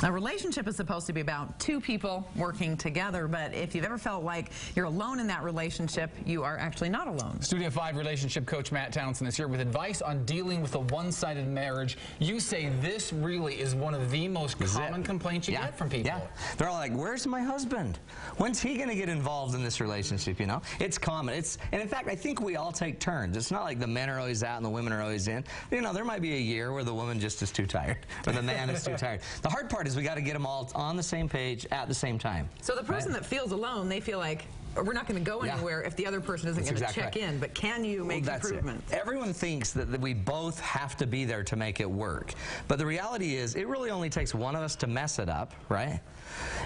A relationship is supposed to be about two people working together, but if you've ever felt like you're alone in that relationship, you are actually not alone. Studio 5 relationship coach Matt Townsend is here with advice on dealing with a one-sided marriage. You say this really is one of the most common complaints you get from people. Yeah. They're all like, where's my husband? When's he going to get involved in this relationship, you know? It's common. And in fact, I think we all take turns. It's not like the men are always out and the women are always in. You know, there might be a year where the woman just is too tired, or the man is too tired. The hard part is we got to get them all on the same page at the same time. So the person that feels alone, they feel like we're not going to go anywhere if the other person isn't going to check in. But can you make improvements? Everyone thinks that we both have to be there to make it work. But the reality is, it really only takes one of us to mess it up, right?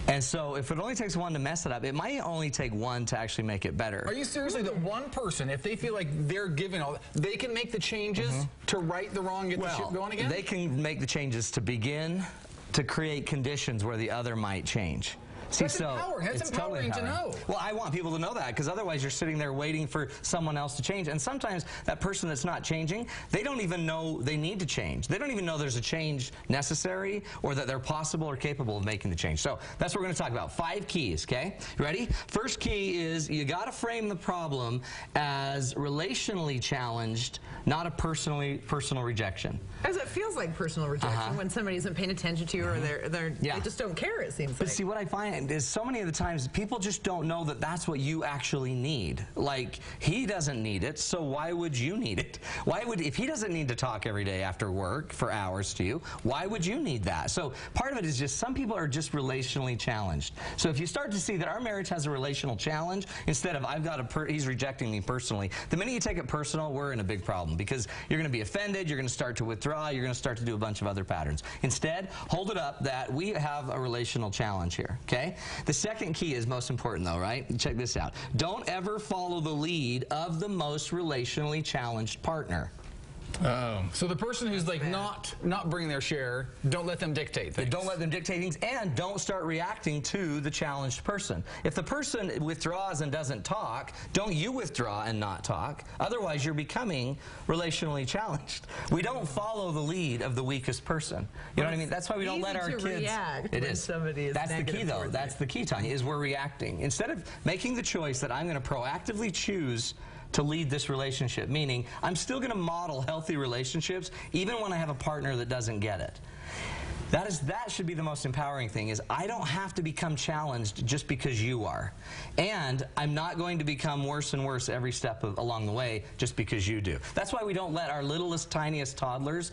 And so if it only takes one to mess it up, it might only take one to actually make it better. Are you seriously that one person, if they feel like they're giving all, they can make the changes to right the wrong, get the ship going again? They can make the changes to begin to create conditions where the other might change. See, that's empowering. That's empowering to know. Well, I want people to know that, because otherwise you're sitting there waiting for someone else to change. And sometimes that person that's not changing, they don't even know they need to change. They don't even know there's a change necessary or that they're possible or capable of making the change. So that's what we're going to talk about. 5 keys, okay? You ready? First key is you got to frame the problem as relationally challenged, not a personal rejection. As it feels like personal rejection when somebody isn't paying attention to you or they just don't care, it seems like. But see, what I find is so many of the times people just don't know that that's what you actually need. Like, he doesn't need it, so why would you need it? Why would, if he doesn't need to talk every day after work for hours to you, why would you need that? So part of it is just some people are just relationally challenged. So if you start to see that our marriage has a relational challenge, instead of I've got he's rejecting me personally, the minute you take it personal, we're in a big problem, because you're going to be offended, you're going to start to withdraw, you're going to start to do a bunch of other patterns. Instead, hold it up that we have a relational challenge here, okay? The second key is most important though, right? Check this out. Don't ever follow the lead of the most relationally challenged partner. So the person who's like not bringing their share, don't let them dictate things. Don't let them dictate things, and don't start reacting to the challenged person. If the person withdraws and doesn't talk, don't you withdraw and not talk. Otherwise, you're becoming relationally challenged. We don't follow the lead of the weakest person. You know what I mean? That's why we don't let our kids react when somebody is That's the key, though. That's the key, Tanya, is we're reacting. Instead of making the choice that I'm going to proactively choose to lead this relationship, meaning I'm still going to model healthy relationships even when I have a partner that doesn't get it. That should be the most empowering thing, is I don't have to become challenged just because you are. And I'm not going to become worse and worse every step along the way just because you do. That's why we don't let our littlest, tiniest toddlers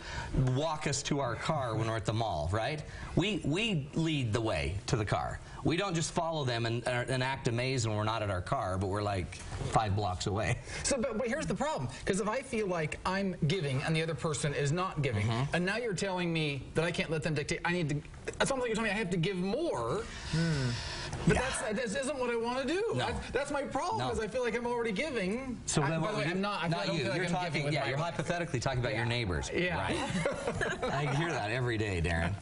walk us to our car when we're at the mall, right? We lead the way to the car. We don't just follow them and act amazed when we're not at our car, but we're like 5 blocks away. So, but here's the problem, because if I feel like I'm giving and the other person is not giving, and now you're telling me that I can't let them dictate, I need to, it's almost like you're telling me I have to give more, but that isn't what I want to do. No. That's my problem, because I feel like I'm already giving. So by the way, I'm not, not you. You're talking, you're hypothetically talking about your neighbors. Yeah. Right? I hear that every day, Darren.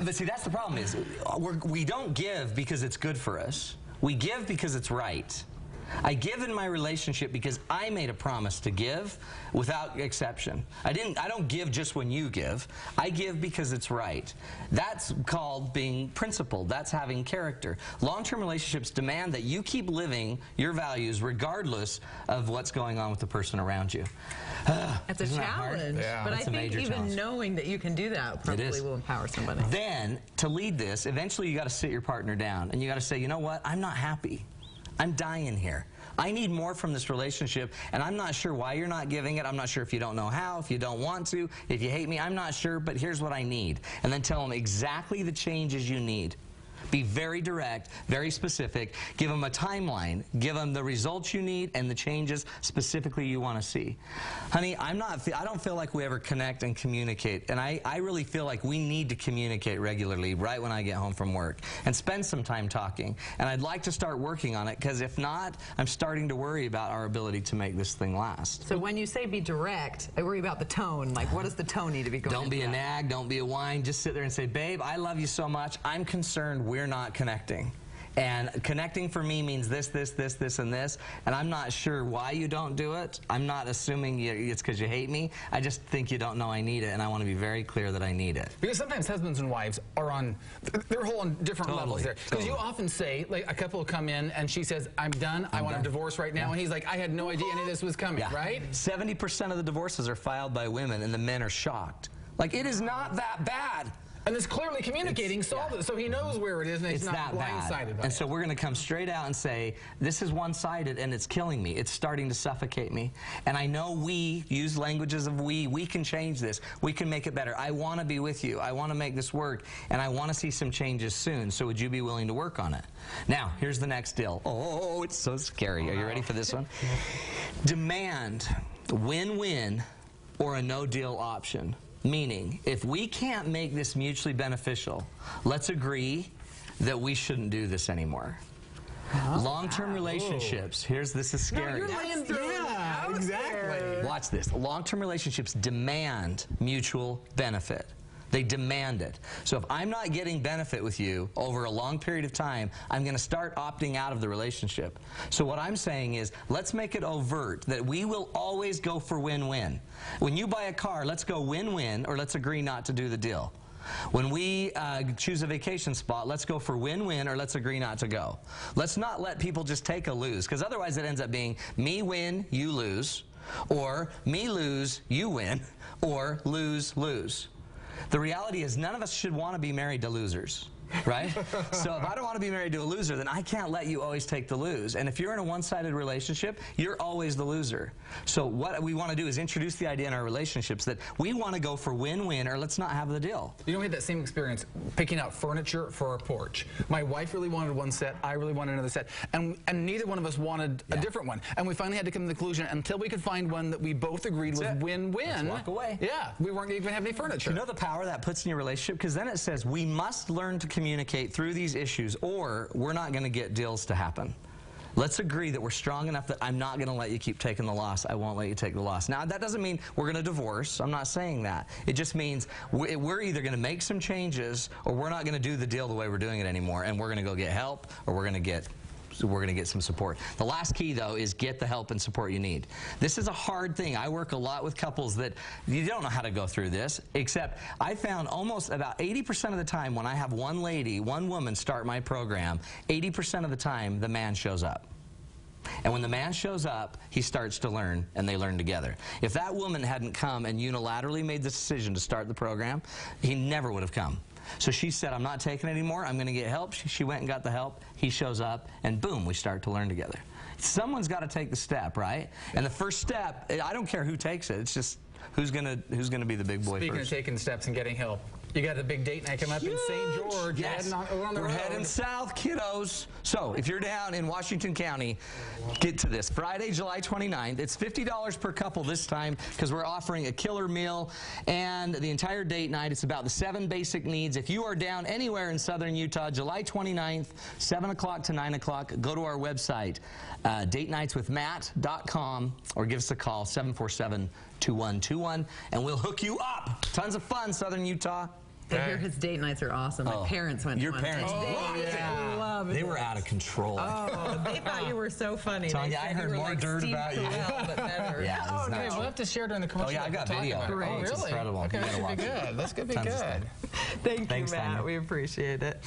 But see, that's the problem, is we don't give because it's good for us. We give because it's right. I give in my relationship because I made a promise to give without exception. I don't give just when you give. I give because it's right. That's called being principled. That's having character. Long-term relationships demand that you keep living your values regardless of what's going on with the person around you. It's a challenge, but I think even knowing that you can do that probably will empower somebody. Then, to lead this, eventually you got to sit your partner down and you got to say, you know what, I'm not happy. I'm dying here. I need more from this relationship, and I'm not sure why you're not giving it. I'm not sure if you don't know how, if you don't want to, if you hate me. I'm not sure, but here's what I need. And then tell them exactly the changes you need. Be very direct, very specific. Give them a timeline. Give them the results you need and the changes specifically you want to see. Honey, I don't feel like we ever connect and communicate. And I really feel like we need to communicate regularly right when I get home from work and spend some time talking. And I'd like to start working on it, because if not, I'm starting to worry about our ability to make this thing last. So when you say be direct, I worry about the tone. Like, what does the tone need to be going Don't be a nag. Don't be a whine. Just sit there and say, babe, I love you so much. I'm concerned we're not connecting. And connecting for me means this, this, this, this, and this. And I'm not sure why you don't do it. I'm not assuming it's because you hate me. I just think you don't know I need it, and I want to be very clear that I need it. Because sometimes husbands and wives are on, they're whole on different levels there. Because you often say, like a couple will come in and she says, I'm done, I want a divorce right now. And he's like, I had no idea any of this was coming, right? 70% of the divorces are filed by women, and the men are shocked. Like, it is not that bad. And it's clearly communicating, so he knows where it is, and he's not blindsided by it. And so we're going to come straight out and say, this is one-sided, and it's killing me. It's starting to suffocate me. And I know we use languages of we can change this. We can make it better. I want to be with you. I want to make this work, and I want to see some changes soon. So would you be willing to work on it? Now, here's the next deal. Oh, it's so scary. Are you ready for this one? Demand win-win or a no-deal option. Meaning, if we can't make this mutually beneficial, let's agree that we shouldn't do this anymore. Long-term relationships, this is scary. No, you're laying exactly. Watch this. Long-term relationships demand mutual benefit. They demand it. So if I'm not getting benefit with you over a long period of time, I'm going to start opting out of the relationship. So what I'm saying is, let's make it overt that we will always go for win-win. When you buy a car, let's go win-win, or let's agree not to do the deal. When we choose a vacation spot, let's go for win-win, or let's agree not to go. Let's not let people just take a lose, because otherwise it ends up being me win, you lose, or me lose, you win, or lose-lose. The reality is none of us should want to be married to losers, right? So if I don't want to be married to a loser, then I can't let you always take the lose. And if you're in a one-sided relationship, you're always the loser. So what we want to do is introduce the idea in our relationships that we want to go for win-win, or let's not have the deal. You know, we had that same experience picking out furniture for our porch. My wife really wanted one set, I really wanted another set, and neither one of us wanted a different one. And we finally had to come to the conclusion, until we could find one that we both agreed was win-win. Let's walk away. Yeah, we weren't even having any furniture. You know the power that puts in your relationship? Because then it says we must learn to communicate through these issues, or we're not going to get deals to happen. Let's agree that we're strong enough that I'm not going to let you keep taking the loss. I won't let you take the loss. Now, that doesn't mean we're going to divorce. I'm not saying that. It just means we're either going to make some changes, or we're not going to do the deal the way we're doing it anymore, and we're going to go get help, or we're going to get some support. The last key, though, is get the help and support you need. This is a hard thing. I work a lot with couples that you don't know how to go through this, except I found almost about 80% of the time when I have one woman start my program, 80% of the time the man shows up. And when the man shows up, he starts to learn, and they learn together. If that woman hadn't come and unilaterally made the decision to start the program, he never would have come. So she said, I'm not taking it anymore. I'm going to get help. She went and got the help. He shows up, and boom, we start to learn together. Someone's got to take the step, right? And the first step, I don't care who takes it. It's just who's going to be the big boy Speaking first. of taking steps and getting help, you got a big date night coming up in St. George. Yes. We're heading south, kiddos. So if you're down in Washington County, get to this. Friday, July 29th. It's $50 per couple this time because we're offering a killer meal and the entire date night. It's about the 7 basic needs. If you are down anywhere in southern Utah, July 29th, 7 o'clock to 9 o'clock, go to our website, datenightswithmatt.com, or give us a call, 747-2121, and we'll hook you up. Tons of fun, southern Utah. I hear his date nights are awesome. My parents went to one. Your parents loved it. They were out of control. Oh, they thought you were so funny. Tanya, I heard more dirt about you. But better. Yeah, it was Okay, nuts. we'll have to share during the commercial. Oh, yeah, I got Talk video. about it. Great. Oh, It's really? incredible. Okay, You that gotta should be watch it. good. That's going to be Tons of good. stuff. Thank Thanks, you, Matt. Tanya. We appreciate it.